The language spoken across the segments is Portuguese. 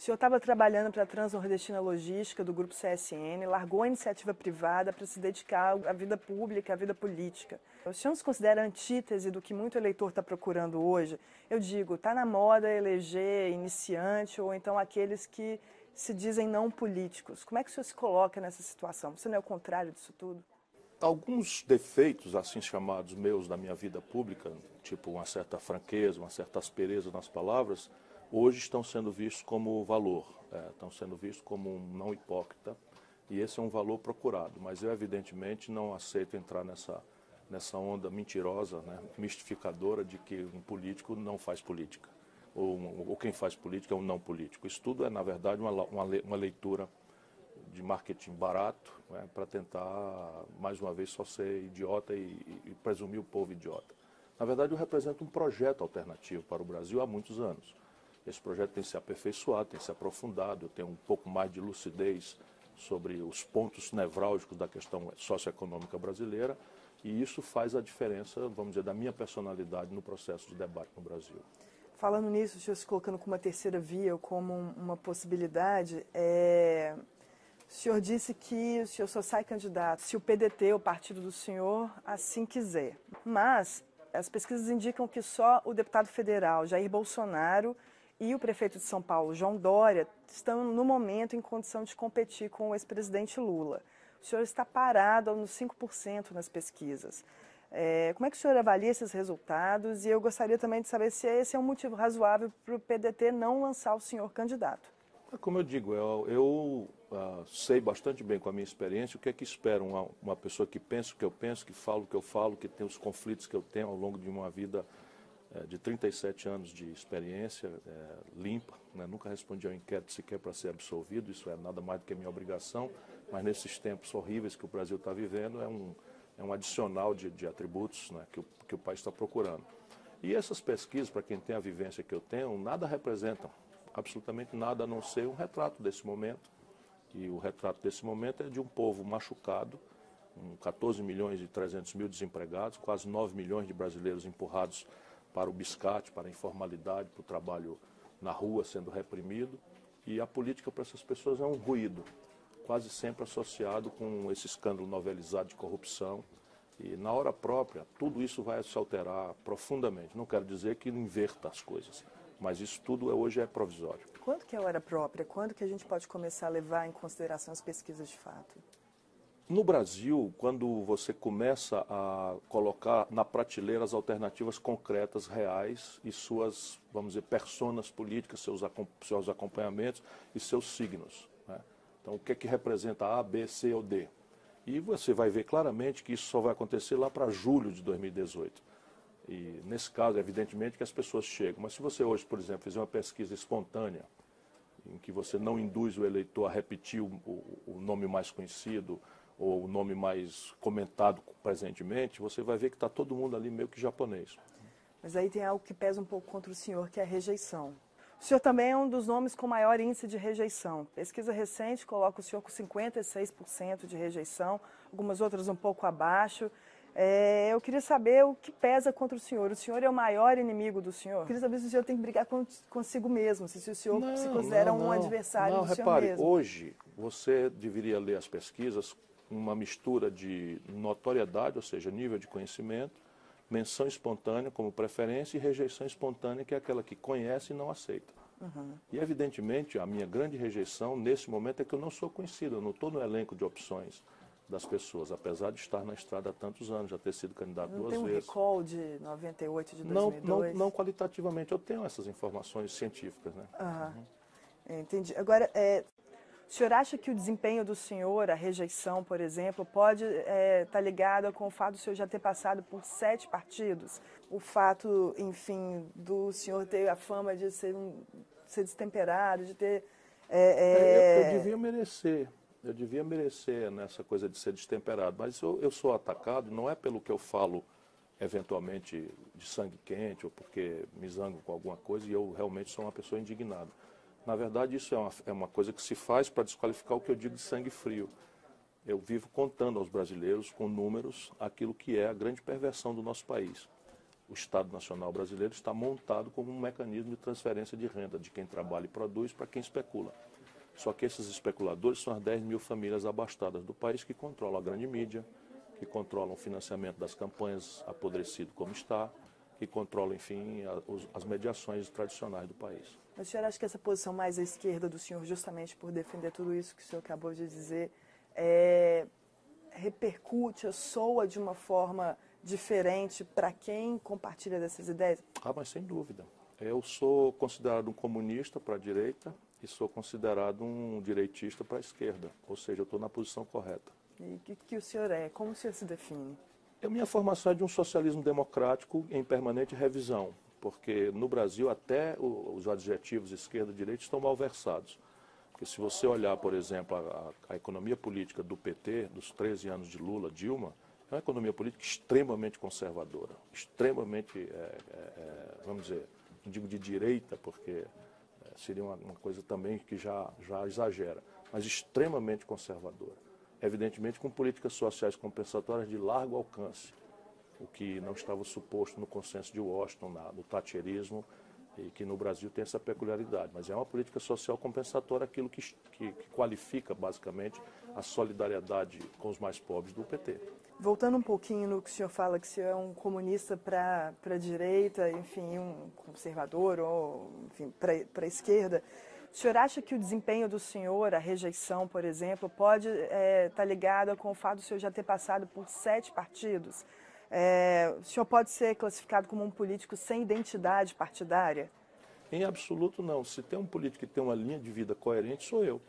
O senhor estava trabalhando para a Transnordestina Logística do Grupo CSN, largou a iniciativa privada para se dedicar à vida pública, à vida política. O senhor se considera antítese do que muito eleitor está procurando hoje? Eu digo, está na moda eleger iniciante ou então aqueles que se dizem não políticos. Como é que o senhor se coloca nessa situação? Você não é o contrário disso tudo? Alguns defeitos, assim chamados meus, da minha vida pública, tipo uma certa franqueza, uma certa aspereza nas palavras, hoje estão sendo vistos como valor, estão sendo vistos como um não hipócrita, e esse é um valor procurado. Mas eu, evidentemente, não aceito entrar nessa onda mentirosa, né, mistificadora de que um político não faz política, ou quem faz política é um não político. Isso tudo é, na verdade, uma leitura de marketing barato, né, para tentar, mais uma vez, só ser idiota e presumir o povo idiota. Na verdade, eu represento um projeto alternativo para o Brasil há muitos anos. Esse projeto tem se aperfeiçoado, tem se aprofundado, eu tenho um pouco mais de lucidez sobre os pontos nevrálgicos da questão socioeconômica brasileira, e isso faz a diferença, vamos dizer, da minha personalidade no processo de debate no Brasil. Falando nisso, o senhor se colocando como uma terceira via ou como uma possibilidade, o senhor disse que o senhor só sai candidato se o PDT, o partido do senhor, assim quiser. Mas as pesquisas indicam que só o deputado federal Jair Bolsonaro e o prefeito de São Paulo, João Dória, estão no momento em condição de competir com o ex-presidente Lula. O senhor está parado nos 5% nas pesquisas. Como é que o senhor avalia esses resultados? E eu gostaria também de saber se esse é um motivo razoável para o PDT não lançar o senhor candidato. Como eu digo, eu sei bastante bem com a minha experiência o que é que espera uma pessoa que pensa o que eu penso, que fala o que eu falo, que tem os conflitos que eu tenho ao longo de uma vida de 37 anos de experiência limpa, né? Nunca respondi ao inquérito sequer para ser absolvido, isso é nada mais do que minha obrigação, mas nesses tempos horríveis que o Brasil está vivendo é um adicional de atributos, né, que o país está procurando. E essas pesquisas, para quem tem a vivência que eu tenho, nada representam, absolutamente nada, a não ser um retrato desse momento. E o retrato desse momento é de um povo machucado, 14 milhões e 300 mil desempregados, quase 9 milhões de brasileiros empurrados para o biscate, para a informalidade, para o trabalho na rua sendo reprimido. E a política para essas pessoas é um ruído, quase sempre associado com esse escândalo novelizado de corrupção. E na hora própria, tudo isso vai se alterar profundamente. Não quero dizer que inverta as coisas, mas isso tudo hoje é provisório. Quando que é a hora própria? Quando que a gente pode começar a levar em consideração as pesquisas de fato? No Brasil, quando você começa a colocar na prateleira as alternativas concretas, reais e suas, vamos dizer, personas políticas, seus acompanhamentos e seus signos, né? Então, o que é que representa A, B, C ou D? E você vai ver claramente que isso só vai acontecer lá para julho de 2018. E, nesse caso, evidentemente que as pessoas chegam. Mas se você hoje, por exemplo, fizer uma pesquisa espontânea, em que você não induz o eleitor a repetir o nome mais conhecido ou o nome mais comentado presentemente, você vai ver que está todo mundo ali meio que japonês. Mas aí tem algo que pesa um pouco contra o senhor, que é a rejeição. O senhor também é um dos nomes com maior índice de rejeição. Pesquisa recente coloca o senhor com 56% de rejeição, algumas outras um pouco abaixo. Eu queria saber o que pesa contra o senhor. O senhor é o maior inimigo do senhor? Eu queria saber se o senhor tem que brigar consigo mesmo, se o senhor se considera um adversário do senhor mesmo. Repare, hoje você deveria ler as pesquisas com uma mistura de notoriedade, ou seja, nível de conhecimento, menção espontânea como preferência e rejeição espontânea, que é aquela que conhece e não aceita. Uhum. E, evidentemente, a minha grande rejeição nesse momento é que eu não sou conhecido, eu não estou no elenco de opções das pessoas, apesar de estar na estrada há tantos anos, já ter sido candidato duas vezes. Não tem um recall de 98, de 2002? Não qualitativamente, eu tenho essas informações científicas, né? Uhum. Entendi. Agora, o senhor acha que o desempenho do senhor, a rejeição, por exemplo, pode estar ligado com o fato do senhor já ter passado por 7 partidos? O fato, enfim, do senhor ter a fama de ser destemperado, de ter... Eu devia merecer nessa coisa de ser destemperado, mas eu sou atacado não é pelo que eu falo, eventualmente, de sangue quente, ou porque me zango com alguma coisa, e eu realmente sou uma pessoa indignada. Na verdade, isso é uma coisa que se faz para desqualificar o que eu digo de sangue frio. Eu vivo contando aos brasileiros, com números, aquilo que é a grande perversão do nosso país. o Estado Nacional Brasileiro está montado como um mecanismo de transferência de renda de quem trabalha e produz para quem especula. Só que esses especuladores são as 10 mil famílias abastadas do país que controlam a grande mídia, que controlam o financiamento das campanhas apodrecido como está, que controlam, enfim, as mediações tradicionais do país. Mas o senhor acha que essa posição mais à esquerda do senhor, justamente por defender tudo isso que o senhor acabou de dizer, repercute, soa de uma forma diferente para quem compartilha dessas ideias? Ah, mas sem dúvida. Eu sou considerado um comunista para a direita e sou considerado um direitista para a esquerda. Ou seja, eu estou na posição correta. E o que o senhor é? Como o senhor se define? A minha formação é de um socialismo democrático em permanente revisão, porque no Brasil até os adjetivos esquerda e direita estão malversados. Porque se você olhar, por exemplo, a economia política do PT, dos 13 anos de Lula, Dilma, é uma economia política extremamente conservadora, extremamente, vamos dizer, não digo de direita, porque seria uma coisa também que já exagera, mas extremamente conservadora. Evidentemente com políticas sociais compensatórias de largo alcance, o que não estava suposto no consenso de Washington, no thatcherismo, e que no Brasil tem essa peculiaridade. Mas é uma política social compensatória, aquilo que qualifica basicamente a solidariedade com os mais pobres do PT. Voltando um pouquinho no que o senhor fala, que o senhor é um comunista para a direita, enfim, um conservador, ou enfim, para a esquerda, o senhor acha que o desempenho do senhor, a rejeição, por exemplo, pode estar ligada com o fato do senhor já ter passado por 7 partidos? O senhor pode ser classificado como um político sem identidade partidária? Em absoluto não. Se tem um político que tem uma linha de vida coerente, sou eu.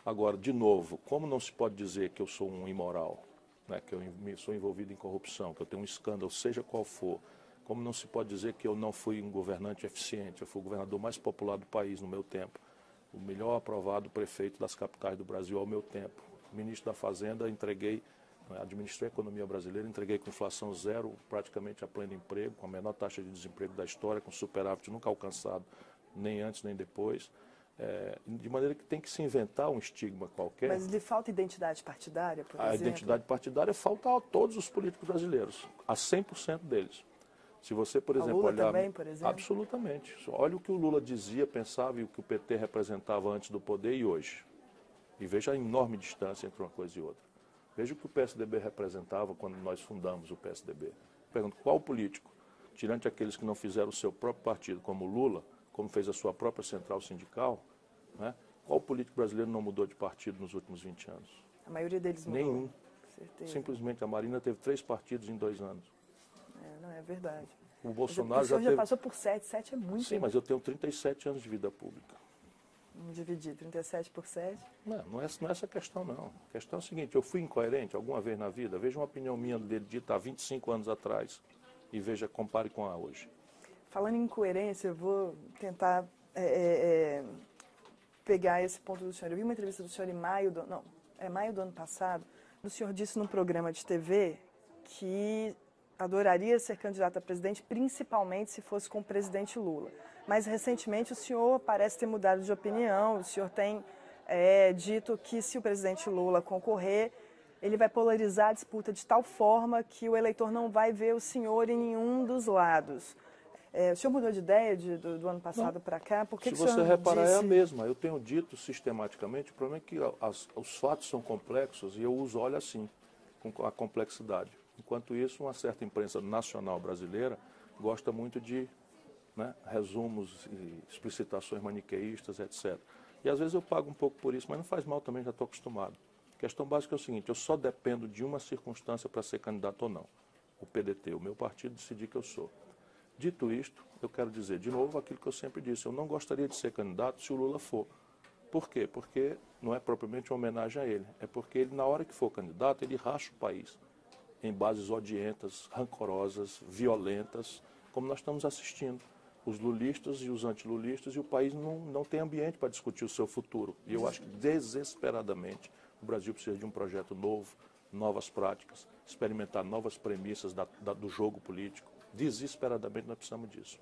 Agora, de novo, como não se pode dizer que eu sou um imoral, né, que eu sou envolvido em corrupção, que eu tenho um escândalo, seja qual for, como não se pode dizer que eu não fui um governante eficiente, eu fui o governador mais popular do país no meu tempo, o melhor aprovado prefeito das capitais do Brasil ao meu tempo, ministro da Fazenda, administrei a economia brasileira, entreguei com inflação zero, praticamente a pleno emprego, com a menor taxa de desemprego da história, com superávit nunca alcançado, nem antes nem depois. De maneira que tem que se inventar um estigma qualquer. Mas lhe falta identidade partidária, por exemplo? A identidade partidária falta a todos os políticos brasileiros, a 100% deles. Se você, por exemplo, Lula olhar... também, por exemplo? Absolutamente. Olha o que o Lula dizia, pensava e o que o PT representava antes do poder e hoje. E veja a enorme distância entre uma coisa e outra. Veja o que o PSDB representava quando nós fundamos o PSDB. Pergunto, qual político, tirante aqueles que não fizeram o seu próprio partido, como o Lula, como fez a sua própria central sindical, né? Qual político brasileiro não mudou de partido nos últimos 20 anos? A maioria deles mudou. Nenhum. Com certeza. Simplesmente a Marina teve 3 partidos em 2 anos. Não é verdade. O Bolsonaro o senhor já passou por 7 é muito. Sim, mas eu tenho 37 anos de vida pública. Vamos dividir 37 por 7. Não é essa a questão, não. A questão é a seguinte, eu fui incoerente alguma vez na vida? Veja uma opinião minha dele dita há 25 anos atrás e veja, compare com a hoje. Falando em incoerência, eu vou tentar pegar esse ponto do senhor. Eu vi uma entrevista do senhor em maio do ano passado. O senhor disse num programa de TV que adoraria ser candidato a presidente, principalmente se fosse com o presidente Lula. Mas recentemente o senhor parece ter mudado de opinião, o senhor tem dito que se o presidente Lula concorrer, ele vai polarizar a disputa de tal forma que o eleitor não vai ver o senhor em nenhum dos lados. O senhor mudou de ideia do ano passado para cá? Por que se que o senhor você reparar, disse... é a mesma. Eu tenho dito sistematicamente, o problema é que os fatos são complexos e eu os olho assim, com a complexidade. Enquanto isso, uma certa imprensa nacional brasileira gosta muito de resumos e explicitações maniqueístas, etc. E às vezes eu pago um pouco por isso, mas não faz mal também, já estou acostumado. A questão básica é o seguinte, eu só dependo de uma circunstância para ser candidato ou não. O PDT, o meu partido, decidir que eu sou. Dito isto, eu quero dizer de novo aquilo que eu sempre disse, eu não gostaria de ser candidato se o Lula for. Por quê? Porque não é propriamente uma homenagem a ele, é porque ele, na hora que for candidato, ele racha o país em bases odientas, rancorosas, violentas, como nós estamos assistindo. Os lulistas e os antilulistas, e o país não tem ambiente para discutir o seu futuro. E eu acho que, desesperadamente, o Brasil precisa de um projeto novo, novas práticas, experimentar novas premissas do jogo político. Desesperadamente nós precisamos disso.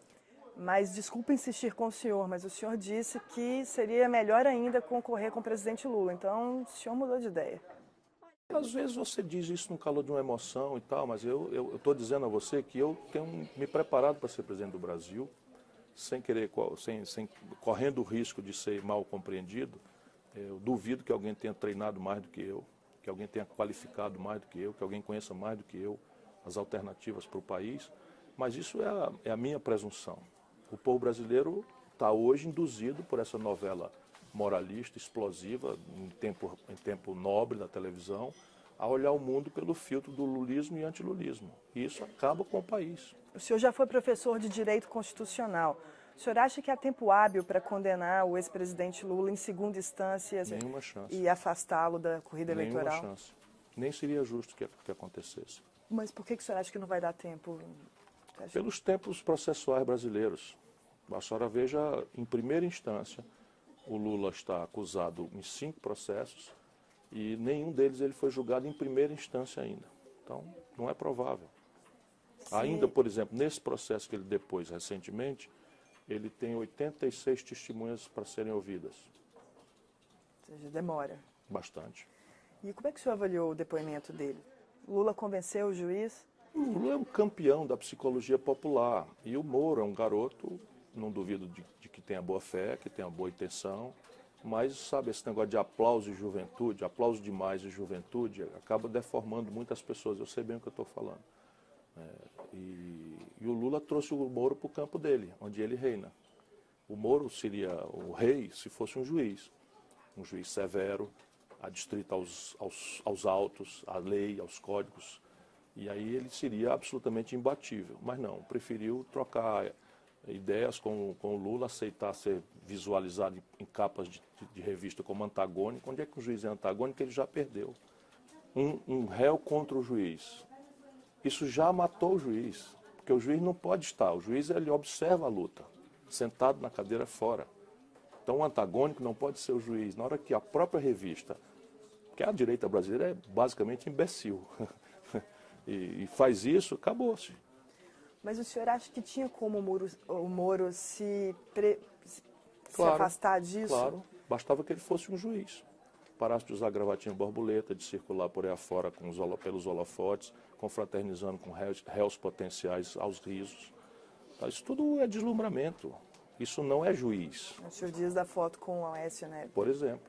Mas, desculpa insistir com o senhor, mas o senhor disse que seria melhor ainda concorrer com o presidente Lula. Então, o senhor mudou de ideia. Às vezes você diz isso no calor de uma emoção e tal, mas eu estou dizendo a você que eu tenho me preparado para ser presidente do Brasil, sem querer, correndo o risco de ser mal compreendido. Eu duvido que alguém tenha treinado mais do que eu, que alguém tenha qualificado mais do que eu, que alguém conheça mais do que eu as alternativas para o país, mas isso é a minha presunção. O povo brasileiro está hoje induzido por essa novela moralista, explosiva, em tempo nobre da televisão, a olhar o mundo pelo filtro do lulismo e antilulismo. E isso acaba com o país. O senhor já foi professor de Direito Constitucional. O senhor acha que há tempo hábil para condenar o ex-presidente Lula em segunda instância Nenhuma chance. e afastá-lo da corrida eleitoral? Nenhuma chance. Nem seria justo que acontecesse. Mas por que o senhor acha que não vai dar tempo? Pelos tempos processuais brasileiros. A senhora veja, em primeira instância, o Lula está acusado em 5 processos e nenhum deles ele foi julgado em primeira instância ainda. Então, não é provável. Sim. Ainda, por exemplo, nesse processo que ele depôs recentemente, ele tem 86 testemunhas para serem ouvidas. Ou seja, demora. Bastante. E como é que o senhor avaliou o depoimento dele? Lula convenceu o juiz? O Lula é um campeão da psicologia popular. E o Moro é um garoto, não duvido de que tenha boa fé, que tenha boa intenção, mas, sabe, esse negócio de aplauso e juventude, aplauso demais e juventude, acaba deformando muitas pessoas. Eu sei bem o que eu estou falando. E o Lula trouxe o Moro para o campo dele, onde ele reina. O Moro seria o rei se fosse um juiz severo, adstrito aos autos, à lei, aos códigos. E aí ele seria absolutamente imbatível. Mas não, preferiu trocar ideias com o Lula, aceitar ser visualizado em capas de revista como antagônico. Onde é que o juiz é antagônico? Ele já perdeu. Um réu contra o juiz. Isso já matou o juiz, porque o juiz não pode estar. O juiz ele observa a luta, sentado na cadeira fora. Então o antagônico não pode ser o juiz. Na hora que a própria revista, que a direita brasileira é basicamente imbecil, e faz isso, acabou-se. Mas o senhor acha que tinha como o Moro se afastar disso? Claro, bastava que ele fosse um juiz. Parasse de usar gravatinha borboleta, de circular por aí afora pelos holofotes, confraternizando com réus potenciais aos risos. Isso tudo é deslumbramento. Isso não é juiz. O senhor diz da foto com o Aécio Neves. Por exemplo.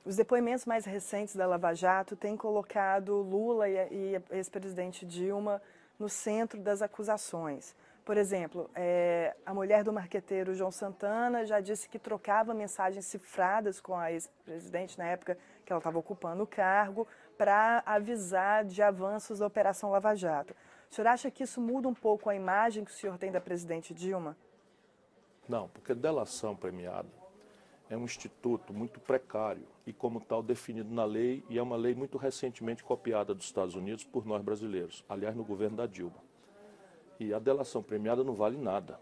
Os depoimentos mais recentes da Lava Jato têm colocado Lula e a ex-presidente Dilma no centro das acusações. Por exemplo, a mulher do marqueteiro João Santana já disse que trocava mensagens cifradas com a ex-presidente na época que ela estava ocupando o cargo para avisar de avanços da Operação Lava Jato. O senhor acha que isso muda um pouco a imagem que o senhor tem da presidente Dilma? Não, porque delação premiada é um instituto muito precário e, como tal, definido na lei, e é uma lei muito recentemente copiada dos Estados Unidos por nós brasileiros, aliás, no governo da Dilma. E a delação premiada não vale nada,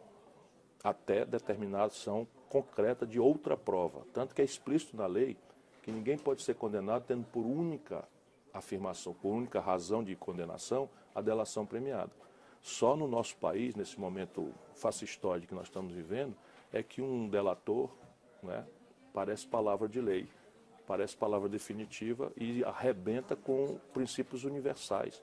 até determinação concreta de outra prova. Tanto que é explícito na lei que ninguém pode ser condenado tendo por única afirmação, por única razão de condenação, a delação premiada. Só no nosso país, nesse momento fascistóide que nós estamos vivendo, é que um delator, né, parece palavra de lei, parece palavra definitiva e arrebenta com princípios universais.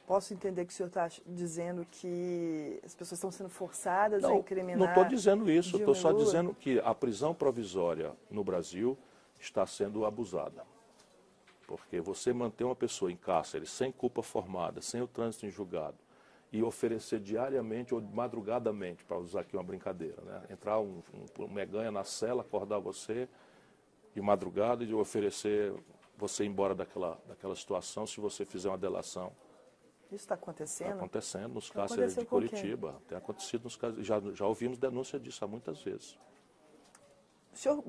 Posso entender que o senhor está dizendo que as pessoas estão sendo forçadas a incriminar? Não estou dizendo isso, estou só dizendo que a prisão provisória no Brasil está sendo abusada. Porque você manter uma pessoa em cárcere sem culpa formada, sem o trânsito em julgado, e oferecer diariamente ou madrugadamente, para usar aqui uma brincadeira, né? Entrar um meganha na cela, acordar você de madrugada e oferecer você ir embora daquela situação se você fizer uma delação. Isso está acontecendo? Está acontecendo nos cárceres de Curitiba. Tem acontecido nos cárceres. Já ouvimos denúncia disso há muitas vezes. O senhor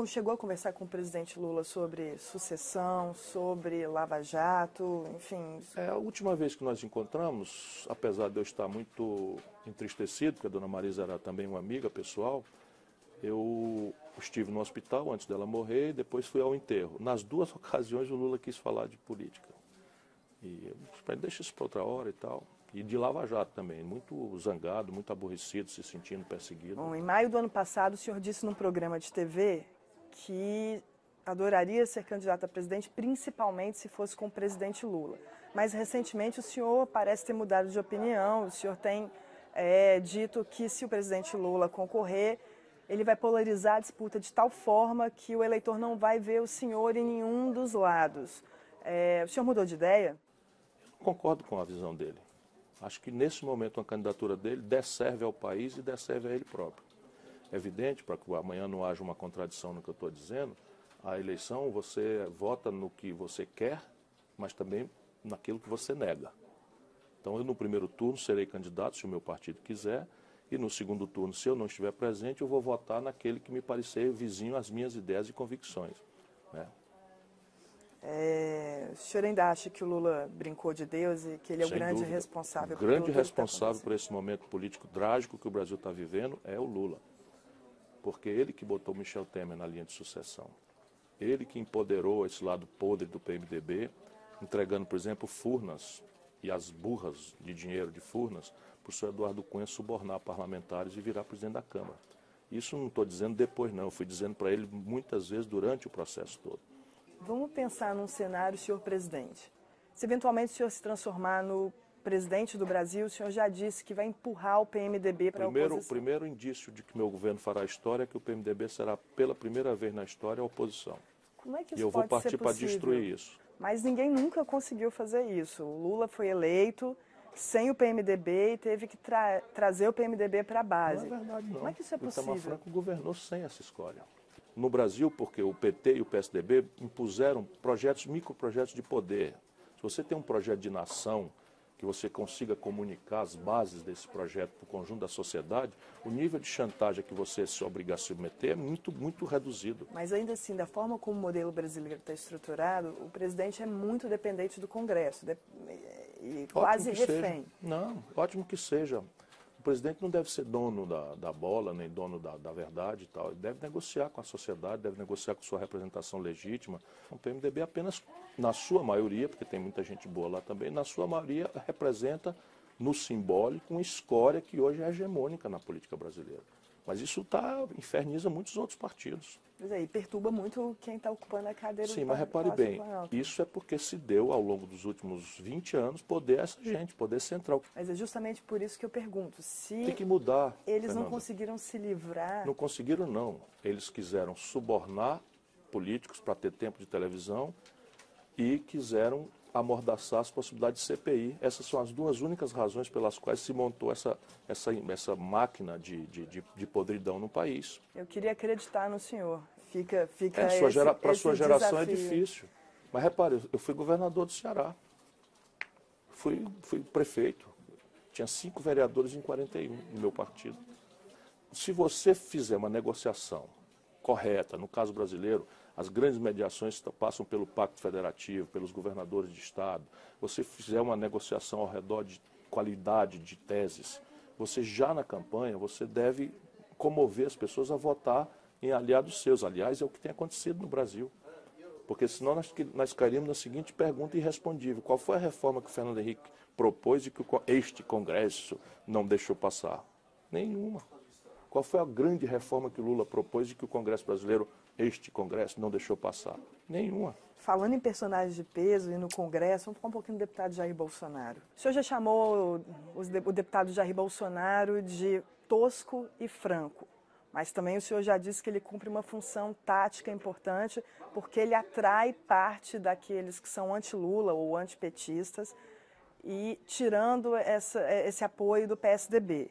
chegou a conversar com o presidente Lula sobre sucessão, sobre Lava Jato, enfim? A última vez que nós encontramos, apesar de eu estar muito entristecido, porque a dona Marisa era também uma amiga pessoal, eu estive no hospital antes dela morrer e depois fui ao enterro. Nas 2 ocasiões o Lula quis falar de política. E eu deixa isso para outra hora e tal. E de Lava Jato também, muito zangado, muito aborrecido, se sentindo perseguido. Bom, em maio do ano passado, o senhor disse num programa de TV que adoraria ser candidato a presidente, principalmente se fosse com o presidente Lula. Mas, recentemente, o senhor parece ter mudado de opinião, o senhor tem dito que se o presidente Lula concorrer, ele vai polarizar a disputa de tal forma que o eleitor não vai ver o senhor em nenhum dos lados. O senhor mudou de ideia? Concordo com a visão dele. Acho que, nesse momento, a candidatura dele desserve ao país e desserve a ele próprio. É evidente, para que amanhã não haja uma contradição no que eu estou dizendo, a eleição você vota no que você quer, mas também naquilo que você nega. Então, eu no primeiro turno serei candidato, se o meu partido quiser, e no segundo turno, se eu não estiver presente, eu vou votar naquele que me parecer vizinho às minhas ideias e convicções, né? O senhor ainda acha que o Lula brincou de Deus e que ele é o grande responsável por tudo? O grande responsável por esse momento político trágico que o Brasil está vivendo é o Lula. Porque ele que botou Michel Temer na linha de sucessão. Ele que empoderou esse lado podre do PMDB, entregando, por exemplo, Furnas e as burras de dinheiro de Furnas para o senhor Eduardo Cunha subornar parlamentares e virar presidente da Câmara. Isso não estou dizendo depois, não. Eu fui dizendo para ele muitas vezes durante o processo todo. Vamos pensar num cenário, senhor presidente. Se eventualmente o senhor se transformar no presidente do Brasil, o senhor já disse que vai empurrar o PMDB para a oposição. O primeiro indício de que meu governo fará história é que o PMDB será, pela primeira vez na história, a oposição. Como é que isso e eu vou pode ser partir para possível? destruir isso. Mas ninguém nunca conseguiu fazer isso. O Lula foi eleito sem o PMDB e teve que trazer o PMDB para a base. Não é verdade, não. Como é que isso é possível? O Itamar Franco governou sem essa escolha. No Brasil, porque o PT e o PSDB impuseram microprojetos de poder. Se você tem um projeto de nação, que você consiga comunicar as bases desse projeto para o conjunto da sociedade, o nível de chantagem que você se obriga a se submeter é muito, muito reduzido. Mas ainda assim, da forma como o modelo brasileiro está estruturado, o presidente é muito dependente do Congresso e quase refém. Não, ótimo que seja. O presidente não deve ser dono da bola, nem dono da verdade e tal. Ele deve negociar com a sociedade, deve negociar com sua representação legítima. O PMDB apenas, na sua maioria, porque tem muita gente boa lá também, na sua maioria representa no simbólico uma escória que hoje é hegemônica na política brasileira. Mas isso inferniza muitos outros partidos. Pois é, e perturba muito quem está ocupando a cadeira. Sim, mas repare bem, isso é porque se deu ao longo dos últimos 20 anos poder a essa gente, poder central. Mas é justamente por isso que eu pergunto, se tem que mudar, eles Fernanda. não conseguiram se livrar... Não conseguiram, não. Eles quiseram subornar políticos para ter tempo de televisão e quiseram amordaçar as possibilidades de CPI. Essas são as duas únicas razões pelas quais se montou essa máquina de podridão no país. Eu queria acreditar no senhor. Fica para a sua geração desafio. É difícil. Mas repare, eu fui governador do Ceará. Fui prefeito. Tinha 5 vereadores em 41 no meu partido. Se você fizer uma negociação correta, no caso brasileiro, as grandes mediações passam pelo Pacto Federativo, pelos governadores de Estado. Você fizer uma negociação ao redor de qualidade de teses, você já na campanha, você deve comover as pessoas a votar em aliados seus. Aliás, é o que tem acontecido no Brasil. Porque senão nós cairíamos na seguinte pergunta irrespondível. Qual foi a reforma que o Fernando Henrique propôs e que este Congresso não deixou passar? Nenhuma. Qual foi a grande reforma que o Lula propôs e que o Congresso brasileiro, este Congresso, não deixou passar? Nenhuma. Falando em personagens de peso e no Congresso, vamos falar um pouquinho do deputado Jair Bolsonaro. O senhor já chamou o deputado Jair Bolsonaro de tosco e franco, mas também o senhor já disse que ele cumpre uma função tática importante porque ele atrai parte daqueles que são anti-Lula ou antipetistas e tirando esse apoio do PSDB.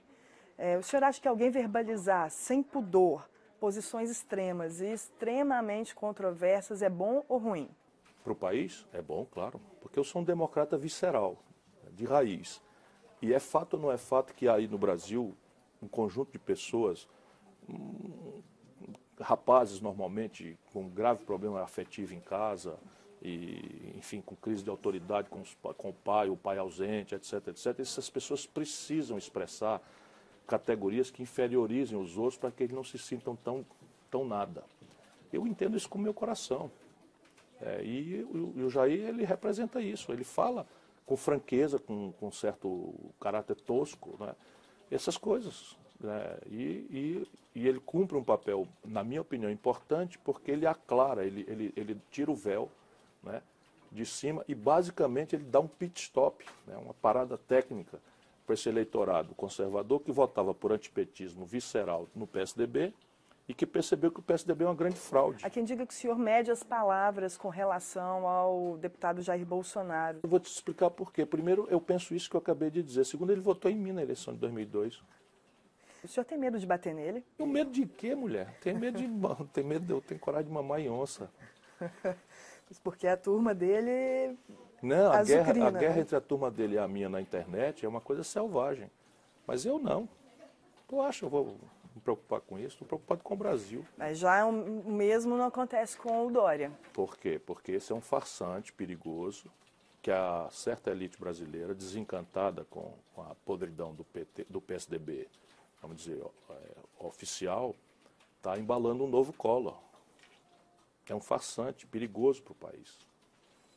O senhor acha que alguém verbalizar sem pudor posições extremas e extremamente controversas é bom ou ruim? Para o país é bom, claro, porque eu sou um democrata visceral, de raiz. E é fato ou não é fato que aí no Brasil um conjunto de pessoas, rapazes normalmente com grave problema afetivo em casa, e, enfim, com crise de autoridade com o pai ausente, etc, etc. Essas pessoas precisam expressar categorias que inferiorizem os outros para que eles não se sintam tão nada. Eu entendo isso com o meu coração. E o Jair, ele representa isso. Ele fala com franqueza, com certo caráter tosco, né? Essas coisas. né? E ele cumpre um papel, na minha opinião, importante, porque ele aclara, ele tira o véu, né, de cima e basicamente ele dá um pit stop, né, uma parada técnica para esse eleitorado conservador que votava por antipetismo visceral no PSDB e que percebeu que o PSDB é uma grande fraude. Há quem diga que o senhor mede as palavras com relação ao deputado Jair Bolsonaro. Eu vou te explicar por quê. Primeiro, eu penso isso que eu acabei de dizer. Segundo, ele votou em mim na eleição de 2002. O senhor tem medo de bater nele? Tenho medo de quê, mulher? Tenho medo de... eu tenho coragem de mamar em onça. Porque a turma dele Não, a guerra né? entre a turma dele e a minha na internet é uma coisa selvagem. Mas eu não. Tu acha que eu vou me preocupar com isso? Estou preocupado com o Brasil. Mas já o mesmo não acontece com o Dória. Por quê? Porque esse é um farsante perigoso que a certa elite brasileira, desencantada com a podridão do PSDB, vamos dizer, oficial, está embalando um novo Collor. É um farsante perigoso para o país.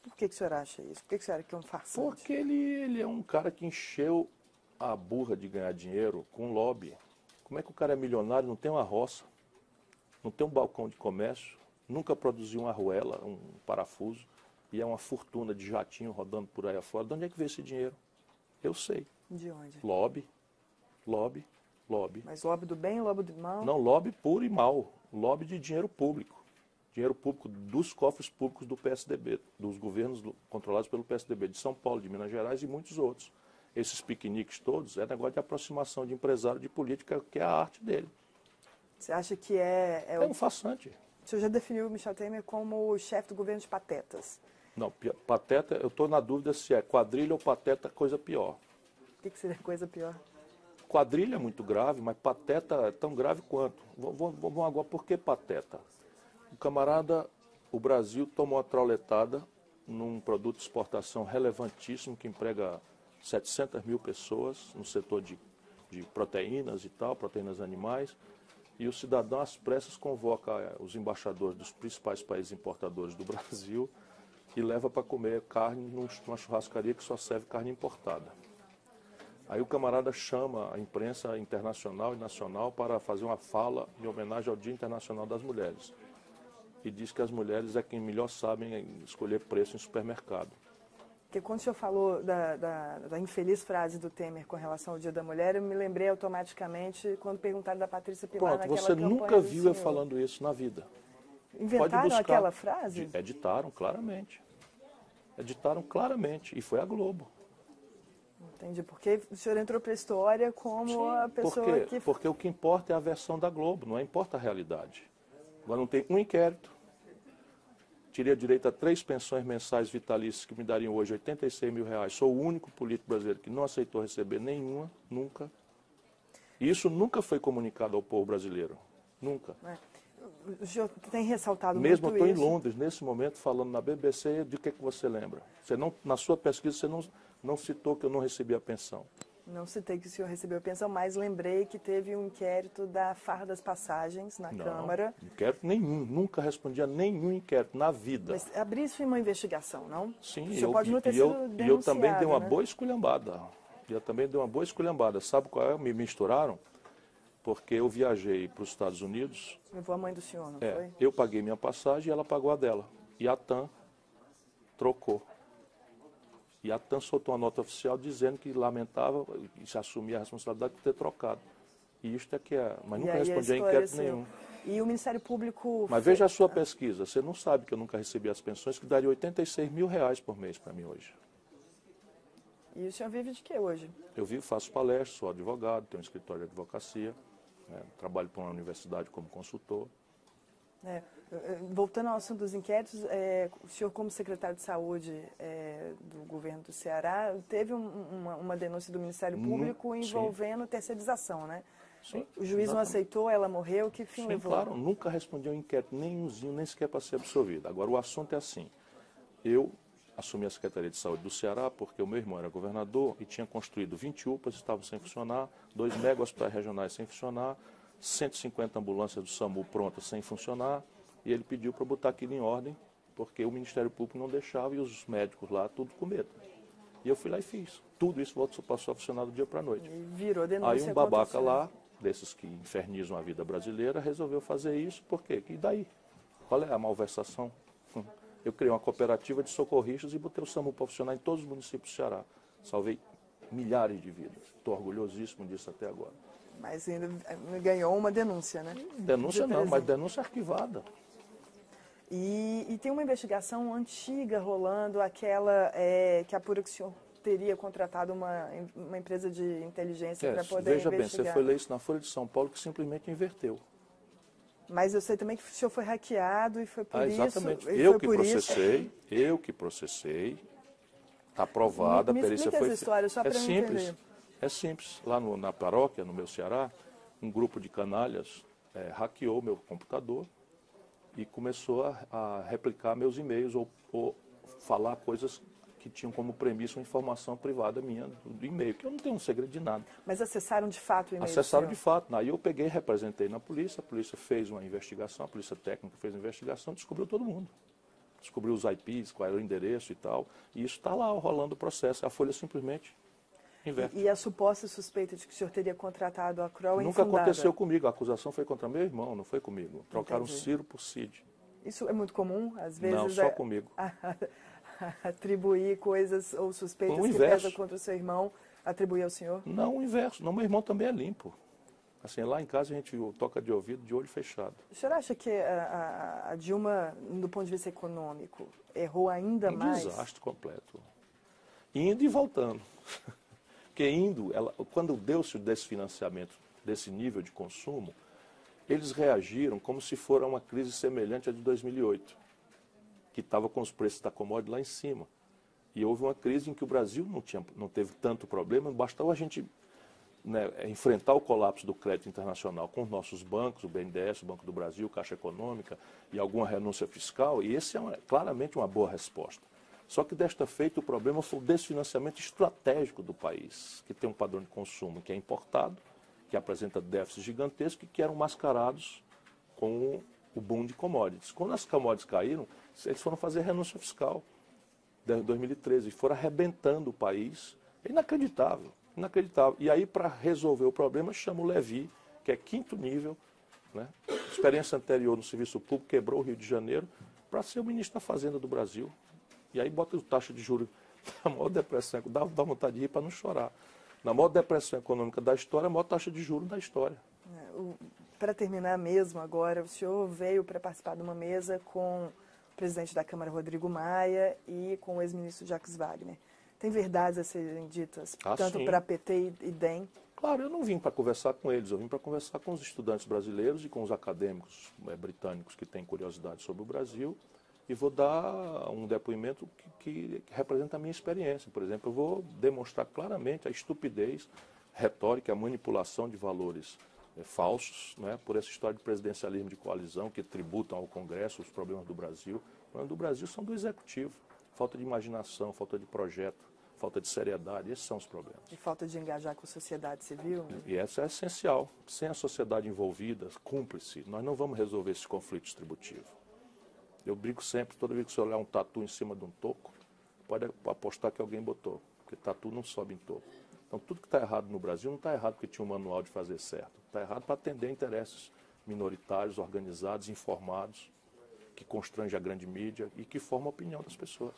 Por que o senhor acha isso? Por que o senhor acha que é um farsante? Porque ele é um cara que encheu a burra de ganhar dinheiro com lobby. Como é que o cara é milionário, não tem uma roça, não tem um balcão de comércio, nunca produziu uma arruela, um parafuso, e é uma fortuna de jatinho rodando por aí afora? De onde é que veio esse dinheiro? Eu sei. De onde? Lobby, lobby, lobby. Mas lobby do bem, lobby do mal? Não, lobby puro e mal. Lobby de dinheiro público. Dinheiro público dos cofres públicos do PSDB, dos governos controlados pelo PSDB de São Paulo, de Minas Gerais e muitos outros. Esses piqueniques todos é negócio de aproximação de empresário de política, que é a arte dele. Você acha que é um farsante. O senhor já definiu o Michel Temer como o chefe do governo de patetas. Não, pateta, eu estou na dúvida se é quadrilha ou pateta, coisa pior. O que seria coisa pior? Quadrilha é muito grave, mas pateta é tão grave quanto. Vamos agora, por que pateta? O camarada, o Brasil tomou a trauletada num produto de exportação relevantíssimo que emprega 700 mil pessoas no setor de proteínas e tal, proteínas animais, e o cidadão às pressas convoca os embaixadores dos principais países importadores do Brasil e leva para comer carne numa churrascaria que só serve carne importada. Aí o camarada chama a imprensa internacional e nacional para fazer uma fala em homenagem ao Dia Internacional das Mulheres. E diz que as mulheres é quem melhor sabem escolher preço em supermercado. Porque quando o senhor falou da infeliz frase do Temer com relação ao Dia da Mulher, eu me lembrei automaticamente quando perguntaram da Patrícia Pilar naquela campanha. Você nunca viu eu falando isso na vida. Inventaram aquela frase? Editaram claramente. Editaram claramente. E foi a Globo. Entendi. Porque o senhor entrou para a história como a pessoa que... Porque o que importa é a versão da Globo, não importa a realidade. Agora não tem um inquérito. Teria direito a 3 pensões mensais vitalícias que me dariam hoje 86 mil reais. Sou o único político brasileiro que não aceitou receber nenhuma, nunca. E isso nunca foi comunicado ao povo brasileiro. Nunca. O senhor tem ressaltado Mesmo muito isso. eu estou em Londres, nesse momento, falando na BBC, de que você lembra? Você não, na sua pesquisa, você não citou que eu não recebi a pensão. Não citei que o senhor recebeu a pensão, mas lembrei que teve um inquérito da farra das passagens na Câmara. Inquérito nenhum, nunca respondi a nenhum inquérito na vida. Mas abriu-se uma investigação, não? Sim, e eu também dei uma boa esculhambada. Sabe qual é? Me misturaram, porque eu viajei para os Estados Unidos. Levou a mãe do senhor, não foi? Eu paguei minha passagem e ela pagou a dela. E a TAM trocou. E a TAM soltou uma nota oficial dizendo que lamentava e se assumia a responsabilidade de ter trocado. E isto é que é. Mas nunca respondi a inquérito nenhum. E o Ministério Público... Mas veja a sua pesquisa. Você não sabe que eu nunca recebi as pensões, que daria 86 mil reais por mês para mim hoje. E o senhor vive de quê hoje? Eu vivo, faço palestras, sou advogado, tenho um escritório de advocacia, trabalho para uma universidade como consultor. Voltando ao assunto dos inquéritos, o senhor, como secretário de Saúde do governo do Ceará, teve uma denúncia do Ministério Público envolvendo terceirização, né? Sim, o juiz não aceitou, ela morreu, que fim levou? Claro, nunca respondi a um inquérito nenhumzinho, nem sequer para ser absolvido. Agora, o assunto é assim, eu assumi a Secretaria de Saúde do Ceará porque o meu irmão era governador e tinha construído 20 UPAs, estavam sem funcionar, 2 mega hospitais regionais sem funcionar, 150 ambulâncias do SAMU prontas sem funcionar, e ele pediu para botar aquilo em ordem, porque o Ministério Público não deixava e os médicos lá, tudo com medo. E eu fui lá e fiz. Tudo isso passou a funcionar do dia para a noite. E virou denúncia. Aí um babaca lá desses que infernizam a vida brasileira, resolveu fazer isso. Por quê? E daí? Qual é a malversação? Eu criei uma cooperativa de socorristas e botei o SAMU para funcionar em todos os municípios do Ceará. Salvei milhares de vidas. Estou orgulhosíssimo disso até agora. Mas ainda ganhou uma denúncia, né? Denúncia não, mas denúncia arquivada. E tem uma investigação antiga rolando, aquela que apura que o senhor teria contratado uma empresa de inteligência para poder investigar. Veja bem, você foi ler isso na Folha de São Paulo, que simplesmente inverteu. Mas eu sei também que o senhor foi hackeado e foi por isso... Exatamente. Eu que processei. Está aprovada, a perícia foi... História, só para entender. É simples. Lá na paróquia, no meu Ceará, um grupo de canalhas hackeou meu computador e começou a replicar meus e-mails ou falar coisas que tinham como premissa uma informação privada minha do e-mail, que eu não tenho um segredo de nada. Mas acessaram de fato o e-mail? Acessaram de fato. Aí eu peguei e representei na polícia, a polícia fez uma investigação, a polícia técnica fez uma investigação, descobriu todo mundo. Descobriu os IPs, qual era o endereço e tal, e isso está lá rolando o processo. A Folha simplesmente inverte. E a suposta suspeita de que o senhor teria contratado a Kroll Nunca aconteceu comigo, a acusação foi contra meu irmão, não foi comigo. Trocaram Ciro por Cid. Isso é muito comum, às vezes? Não, só comigo. Atribuir coisas ou suspeitas que pesam contra o seu irmão, atribuir ao senhor? Não, o inverso. Não, meu irmão também é limpo. Assim, lá em casa a gente toca de ouvido, de olho fechado. O senhor acha que a Dilma, do ponto de vista econômico, errou ainda mais? Um desastre completo. Indo e voltando. Porque quando deu-se o desfinanciamento desse nível de consumo, eles reagiram como se fosse uma crise semelhante à de 2008, que estava com os preços da commodity lá em cima. E houve uma crise em que o Brasil não teve tanto problema, bastava a gente enfrentar o colapso do crédito internacional com os nossos bancos, o BNDES, o Banco do Brasil, Caixa Econômica e alguma renúncia fiscal, e esse é claramente uma boa resposta. Só que desta feita o problema foi o desfinanciamento estratégico do país, que tem um padrão de consumo que é importado, que apresenta déficits gigantescos e que eram mascarados com o boom de commodities. Quando as commodities caíram, eles foram fazer renúncia fiscal em 2013 e foram arrebentando o país. É inacreditável. Inacreditável. E aí, para resolver o problema, chama o Levi, que é 5º nível, né? Experiência anterior no serviço público, quebrou o Rio de Janeiro, para ser o ministro da Fazenda do Brasil. E aí bota a taxa de juros na maior depressão, dá vontade de rir para não chorar. Na maior depressão econômica da história, a maior taxa de juros da história. Para terminar mesmo agora, o senhor veio para participar de uma mesa com o presidente da Câmara, Rodrigo Maia, e com o ex-ministro Jacques Wagner. Tem verdades a serem ditas, tanto para PT e DEM? Claro, eu não vim para conversar com eles, eu vim para conversar com os estudantes brasileiros e com os acadêmicos britânicos que têm curiosidade sobre o Brasil, e vou dar um depoimento que representa a minha experiência. Por exemplo, eu vou demonstrar claramente a estupidez retórica, a manipulação de valores falsos, né, por essa história de presidencialismo de coalizão que tributam ao Congresso os problemas do Brasil. Os problemas do Brasil são do Executivo. Falta de imaginação, falta de projeto, falta de seriedade, esses são os problemas. E falta de engajar com a sociedade civil? Né? E essa é essencial. Sem a sociedade envolvida, cúmplice, nós não vamos resolver esse conflito distributivo. Eu brinco sempre, toda vez que você olhar um tatu em cima de um toco, pode apostar que alguém botou, porque tatu não sobe em toco. Então tudo que está errado no Brasil não está errado porque tinha um manual de fazer certo. Está errado para atender interesses minoritários, organizados, informados, que constrange a grande mídia e que forma a opinião das pessoas.